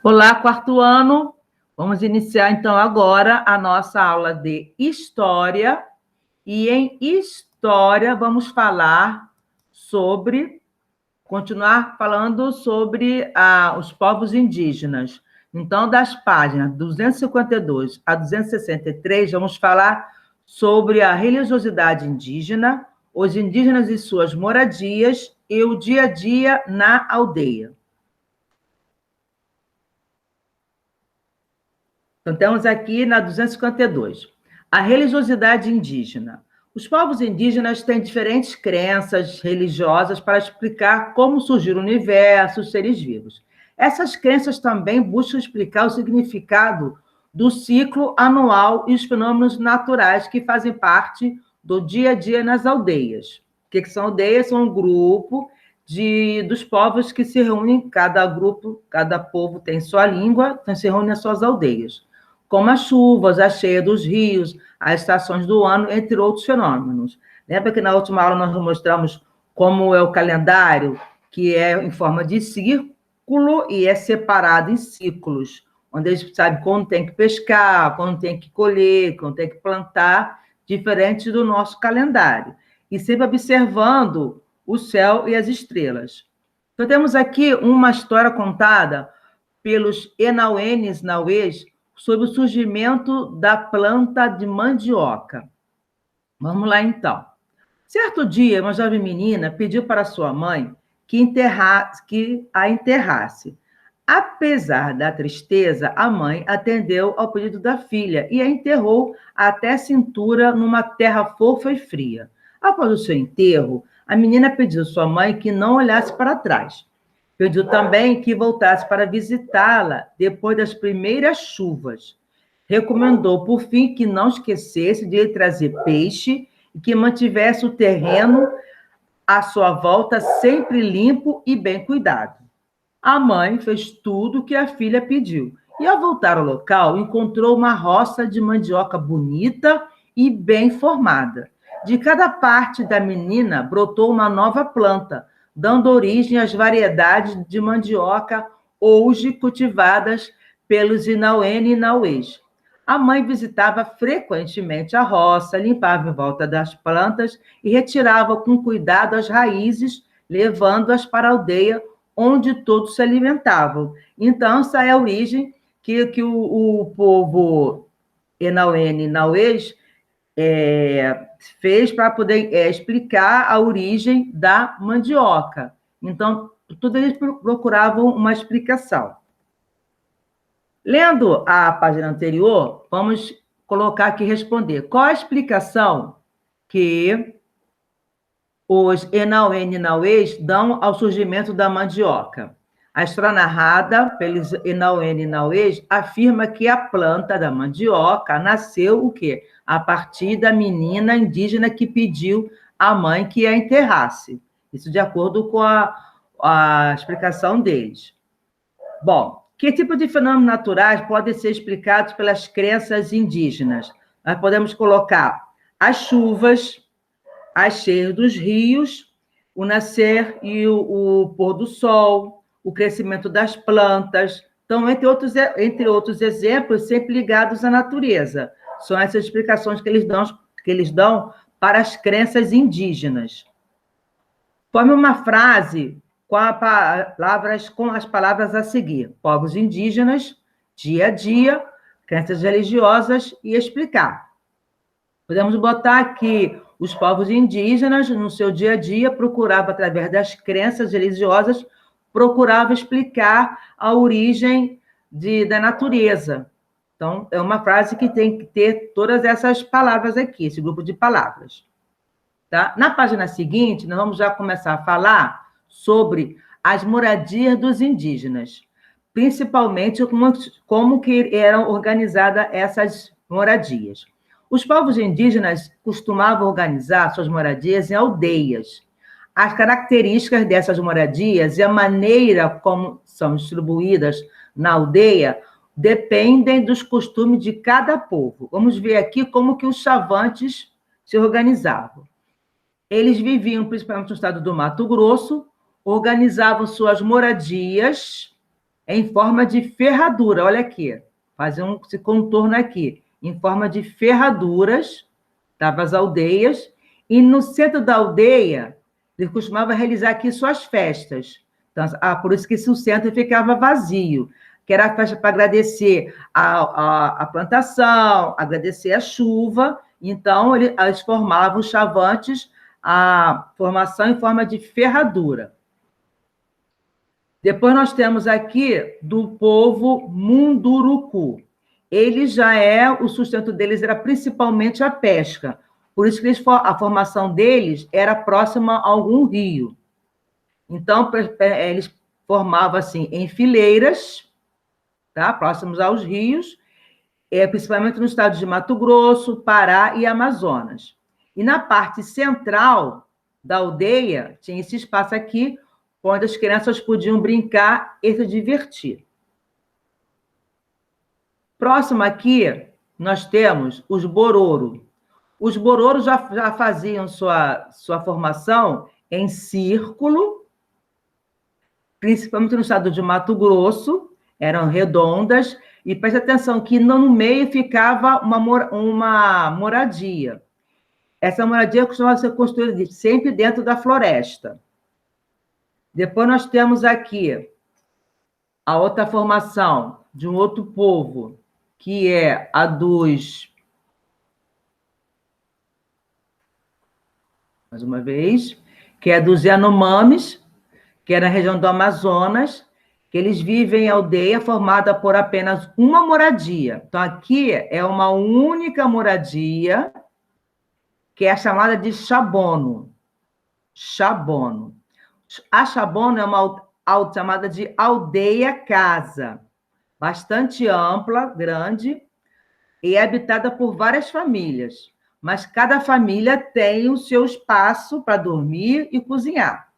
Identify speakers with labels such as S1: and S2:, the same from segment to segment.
S1: Olá, quarto ano. Vamos iniciar, então, agora a nossa aula de História. E em História, vamos continuar falando sobre os povos indígenas. Então, das páginas 252 a 263, vamos falar sobre a religiosidade indígena, os indígenas e suas moradias e o dia a dia na aldeia. Então, temos aqui na 252. A religiosidade indígena. Os povos indígenas têm diferentes crenças religiosas para explicar como surgiu o universo, os seres vivos. Essas crenças também buscam explicar o significado do ciclo anual e os fenômenos naturais que fazem parte do dia a dia nas aldeias. O que são aldeias? São um grupo dos povos que se reúnem, cada grupo, cada povo tem sua língua, então se reúnem nas suas aldeias, como as chuvas, a cheia dos rios, as estações do ano, entre outros fenômenos. Lembra que na última aula nós mostramos como é o calendário, que é em forma de círculo e é separado em ciclos, onde a gente sabe quando tem que pescar, quando tem que colher, quando tem que plantar, diferente do nosso calendário. E sempre observando o céu e as estrelas. Então, temos aqui uma história contada pelos Enauenes Nauês sobre o surgimento da planta de mandioca. Vamos lá, então. Certo dia, uma jovem menina pediu para sua mãe que a enterrasse. Apesar da tristeza, a mãe atendeu ao pedido da filha e a enterrou até a cintura numa terra fofa e fria. Após o seu enterro, a menina pediu à sua mãe que não olhasse para trás. Pediu também que voltasse para visitá-la depois das primeiras chuvas. Recomendou, por fim, que não esquecesse de lhe trazer peixe e que mantivesse o terreno à sua volta sempre limpo e bem cuidado. A mãe fez tudo o que a filha pediu e, ao voltar ao local, encontrou uma roça de mandioca bonita e bem formada. De cada parte da menina brotou uma nova planta, dando origem às variedades de mandioca hoje cultivadas pelos Inauene e Nauês. A mãe visitava frequentemente a roça, limpava em volta das plantas e retirava com cuidado as raízes, levando-as para a aldeia, onde todos se alimentavam. Então, essa é a origem que o povo Enauene e Nauês fez para poder explicar a origem da mandioca. Então, todos eles procuravam uma explicação. Lendo a página anterior, vamos colocar aqui responder. Qual a explicação que os Enauene e Nauês dão ao surgimento da mandioca? A história narrada pelos Enauene e Nauês afirma que a planta da mandioca nasceu o quê? A partir da menina indígena que pediu à mãe que a enterrasse. Isso de acordo com a explicação deles. Bom, que tipo de fenômenos naturais podem ser explicados pelas crenças indígenas? Nós podemos colocar as chuvas, as cheias dos rios, o nascer e o pôr do sol, o crescimento das plantas. Então, entre outros exemplos, sempre ligados à natureza. São essas explicações que eles dão para as crenças indígenas. Forme uma frase com as palavras a seguir: povos indígenas, dia a dia, crenças religiosas e explicar. Podemos botar aqui: os povos indígenas, no seu dia a dia, procuravam, através das crenças religiosas, procuravam explicar a origem da natureza. Então, é uma frase que tem que ter todas essas palavras aqui, esse grupo de palavras. Tá? Na página seguinte, nós vamos já começar a falar sobre as moradias dos indígenas, principalmente como que eram organizadas essas moradias. Os povos indígenas costumavam organizar suas moradias em aldeias. As características dessas moradias e a maneira como são distribuídas na aldeia dependem dos costumes de cada povo. Vamos ver aqui como que os chavantes se organizavam. Eles viviam principalmente no estado do Mato Grosso, organizavam suas moradias em forma de ferradura. Olha aqui, fazer esse contorno aqui, em forma de ferraduras, estavam as aldeias, e no centro da aldeia, ele costumava realizar aqui suas festas. Então, por isso que o centro ficava vazio, que era a festa para agradecer a plantação, agradecer a chuva. Então, eles formavam os chavantes, a formação em forma de ferradura. Depois nós temos aqui do povo Munduruku. Ele já o sustento deles era principalmente a pesca. Por isso que a formação deles era próxima a algum rio. Então, eles formavam assim em fileiras, tá? Próximos aos rios, principalmente no estado de Mato Grosso, Pará e Amazonas. E na parte central da aldeia, tinha esse espaço aqui, onde as crianças podiam brincar e se divertir. Próximo aqui, nós temos os Bororo. Os Bororo já faziam sua formação em círculo, principalmente no estado de Mato Grosso, eram redondas, e preste atenção que no meio ficava uma moradia. Essa moradia costumava ser construída sempre dentro da floresta. Depois nós temos aqui a outra formação de um outro povo, que é a dos... Mais uma vez, que é dos Yanomamis, que é na região do Amazonas, que eles vivem em aldeia formada por apenas uma moradia. Então, aqui é uma única moradia, que é chamada de Chabono. Chabono. A Chabono é uma chamada de aldeia-casa, bastante ampla, grande, e é habitada por várias famílias, mas cada família tem o seu espaço para dormir e cozinhar.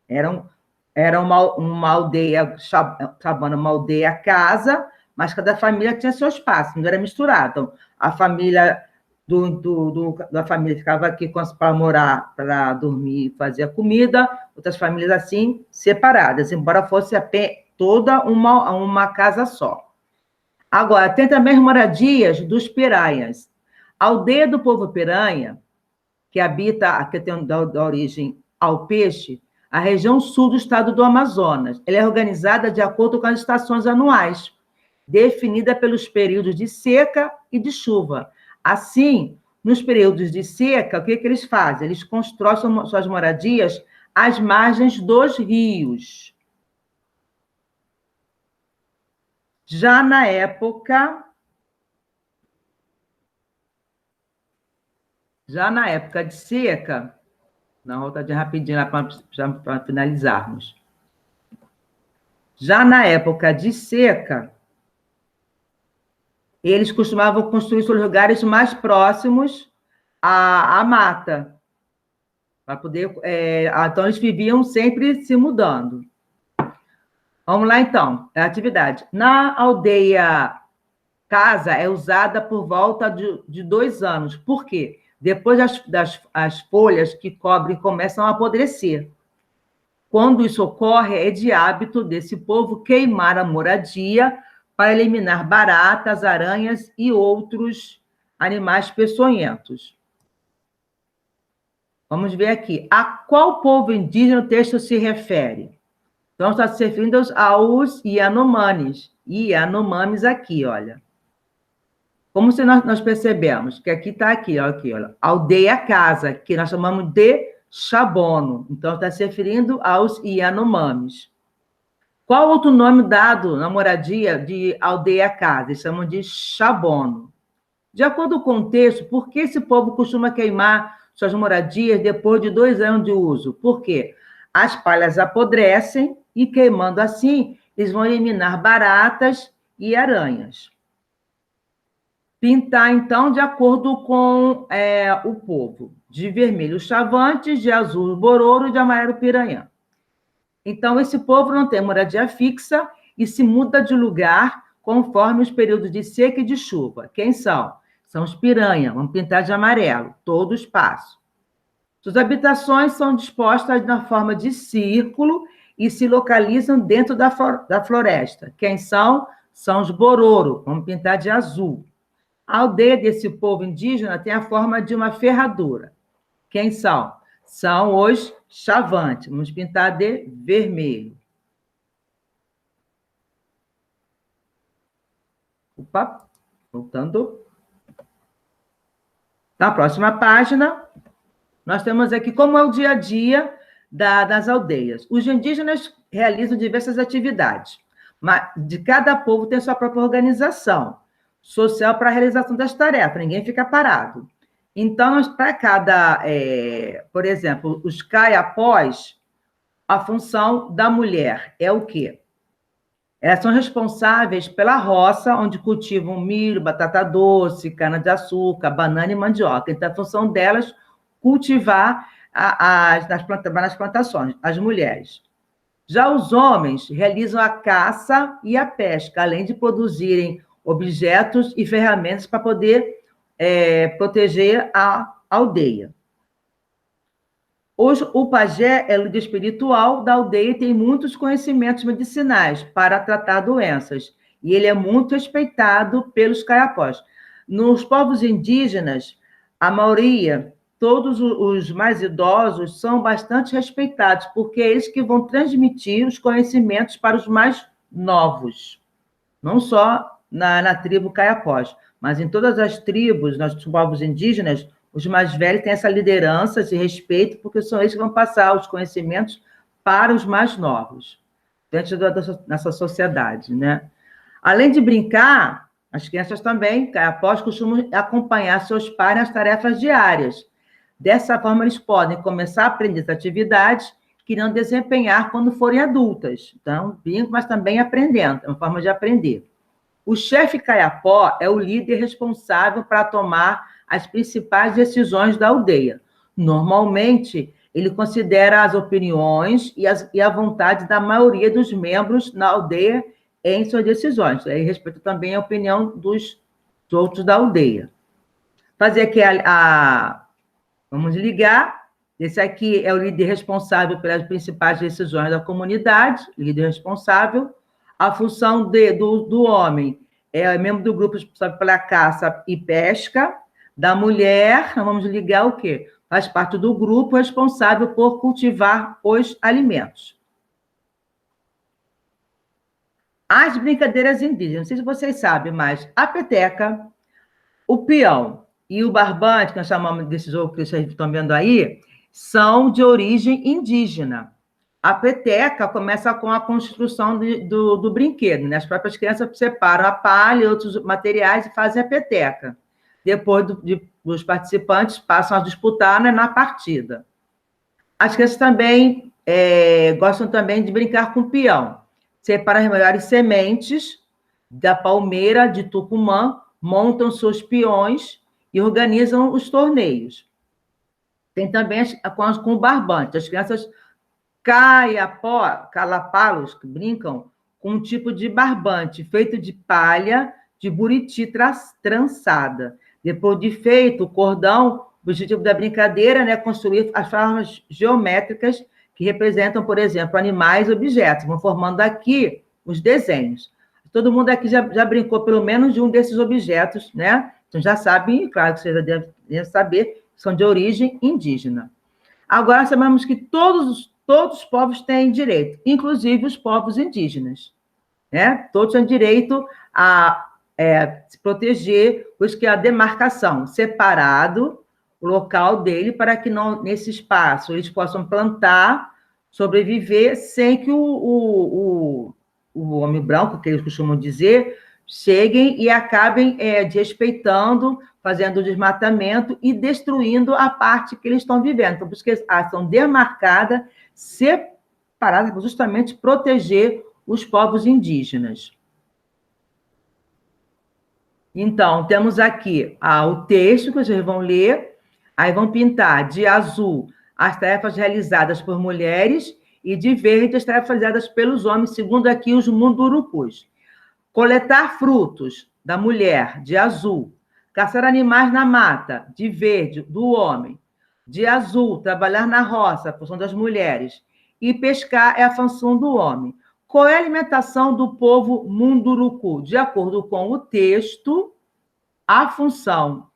S1: Era uma aldeia, Chabono, uma aldeia-casa, mas cada família tinha seu espaço, não era misturado. Então, a família da família ficava aqui para morar, para dormir e fazer a comida, outras famílias assim, separadas, embora fosse toda uma casa só. Agora, tem também as moradias dos piranhas. A aldeia do povo piranha, que tem da origem ao peixe, a região sul do estado do Amazonas. Ela é organizada de acordo com as estações anuais, definida pelos períodos de seca e de chuva. Assim, nos períodos de seca, o que eles fazem? Eles constroem suas moradias às margens dos rios. Já na época de seca, dá uma voltadinha rapidinho lá para finalizarmos. Já na época de seca, eles costumavam construir seus lugares mais próximos à mata, para poder. Então, eles viviam sempre se mudando. Vamos lá, então, a atividade. Na aldeia casa é usada por volta de 2 anos. Por quê? Depois as folhas que cobrem começam a apodrecer. Quando isso ocorre, é de hábito desse povo queimar a moradia para eliminar baratas, aranhas e outros animais peçonhentos. Vamos ver aqui. A qual povo indígena o texto se refere? Então, está se referindo aos Yanomamis. Yanomamis aqui, olha. Como se nós percebemos que aqui está aqui, olha, aldeia-casa, que nós chamamos de Chabono. Então, está se referindo aos Yanomamis. Qual outro nome dado na moradia de aldeia-casa? Eles chamam de Chabono. De acordo com o texto, por que esse povo costuma queimar suas moradias depois de 2 anos de uso? Por quê? As palhas apodrecem e, queimando assim, eles vão eliminar baratas e aranhas. Pintar, então, de acordo com o povo. De vermelho, chavantes, de azul, bororo e de amarelo, piranhã. Então, esse povo não tem moradia fixa e se muda de lugar conforme os períodos de seca e de chuva. Quem são? São os piranha, vamos pintar de amarelo, todo o espaço. Suas habitações são dispostas na forma de círculo e se localizam dentro da floresta. Quem são? São os Bororo, vamos pintar de azul. A aldeia desse povo indígena tem a forma de uma ferradura. Quem são? São os Xavantes, vamos pintar de vermelho. Opa, voltando. Na próxima página, nós temos aqui como é o dia a dia das aldeias. Os indígenas realizam diversas atividades, mas de cada povo tem sua própria organização social para a realização das tarefas, ninguém fica parado. Então, para cada, por exemplo, os caiapós, a função da mulher é o quê? Elas são responsáveis pela roça, onde cultivam milho, batata doce, cana-de-açúcar, banana e mandioca. Então, a função delas cultivar nas plantações, as mulheres. Já os homens realizam a caça e a pesca, além de produzirem objetos e ferramentas para poder proteger a aldeia. Hoje, o pajé é o líder espiritual da aldeia e tem muitos conhecimentos medicinais para tratar doenças. E ele é muito respeitado pelos caiapós. Nos povos indígenas, a maioria, todos os mais idosos, são bastante respeitados, porque é eles que vão transmitir os conhecimentos para os mais novos. Não só na tribo caiapós, mas em todas as tribos, nos povos indígenas, os mais velhos têm essa liderança, esse respeito, porque são eles que vão passar os conhecimentos para os mais novos, dentro dessa sociedade, né? Além de brincar, as crianças também, caiapós, costumam acompanhar seus pais nas tarefas diárias. Dessa forma, eles podem começar a aprender as atividades que irão desempenhar quando forem adultas. Então, brincam, mas também aprendendo, é uma forma de aprender. O chefe caiapó é o líder responsável para tomar as principais decisões da aldeia. Normalmente, ele considera as opiniões e a vontade da maioria dos membros na aldeia em suas decisões. Ele respeita também a opinião dos outros da aldeia. Fazer aqui vamos ligar. Esse aqui é o líder responsável pelas principais decisões da comunidade, líder responsável. A função do homem é membro do grupo responsável pela caça e pesca. Da mulher, nós vamos ligar o quê? Faz parte do grupo responsável por cultivar os alimentos. As brincadeiras indígenas, não sei se vocês sabem, mas a peteca, o peão e o barbante, que nós chamamos desses jogos que vocês estão vendo aí, são de origem indígena. A peteca começa com a construção do brinquedo, né? As próprias crianças separam a palha e outros materiais e fazem a peteca. Depois os participantes passam a disputar, né, na partida. As crianças também gostam também de brincar com peão. Separam as melhores sementes da palmeira de Tucumã, montam seus peões e organizam os torneios. Tem também com o barbante. As crianças calapalos, que brincam com um tipo de barbante feito de palha de buriti trançada. Depois de feito o cordão, o objetivo da brincadeira é construir as formas geométricas que representam, por exemplo, animais e objetos. Vão formando aqui os desenhos. Todo mundo aqui já brincou pelo menos de um desses objetos, né? Então já sabem, claro que vocês já devem saber, são de origem indígena. Agora sabemos que todos os povos têm direito, inclusive os povos indígenas, né? Todos têm direito a se proteger, pois que a demarcação, separado o local dele para que não, nesse espaço eles possam plantar, sobreviver, sem que o homem branco, que eles costumam dizer, cheguem e acabem desrespeitando, fazendo o desmatamento e destruindo a parte que eles estão vivendo. Então, por isso que eles são demarcadas, separadas, para justamente proteger os povos indígenas. Então, temos aqui o texto que vocês vão ler, aí vão pintar de azul as tarefas realizadas por mulheres e de verde as tarefas realizadas pelos homens, segundo aqui os mundurucus. Coletar frutos, da mulher, de azul. Caçar animais na mata, de verde, do homem. De azul, trabalhar na roça, a função das mulheres. e pescar é a função do homem. Qual é a alimentação do povo Munduruku? De acordo com o texto, a função,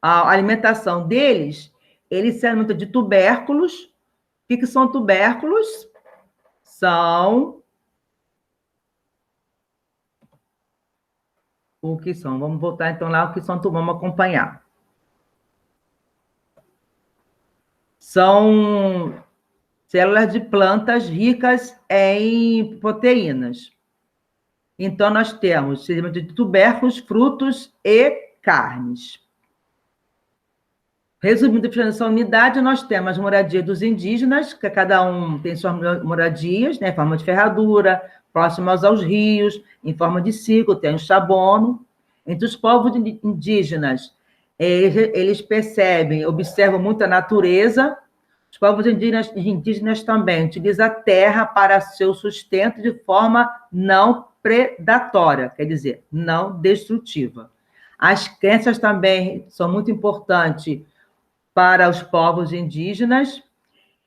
S1: a alimentação deles, eles se alimentam de tubérculos. O que são tubérculos? São... O que são? Vamos voltar então lá, o que são, vamos acompanhar. São células de plantas ricas em proteínas. Então, nós temos de tubérculos, frutos e carnes. Resumindo essa unidade, nós temos as moradias dos indígenas, que cada um tem suas moradias, né, em forma de ferradura, próximas aos rios, em forma de círculo, tem o chabono. Entre os povos indígenas, eles percebem, observam muito a natureza. Os povos indígenas também utilizam a terra para seu sustento de forma não predatória, quer dizer, não destrutiva. As crenças também são muito importantes para os povos indígenas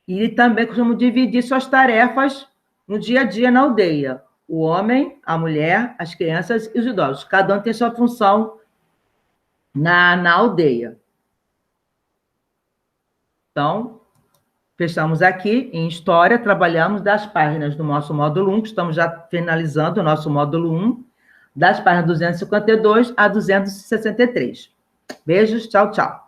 S1: e também costumam dividir suas tarefas no dia a dia na aldeia. O homem, a mulher, as crianças e os idosos. Cada um tem sua função na aldeia. Então, fechamos aqui em História, trabalhamos das páginas do nosso módulo 1, que estamos já finalizando o nosso módulo 1, das páginas 252 a 263. Beijos, tchau, tchau.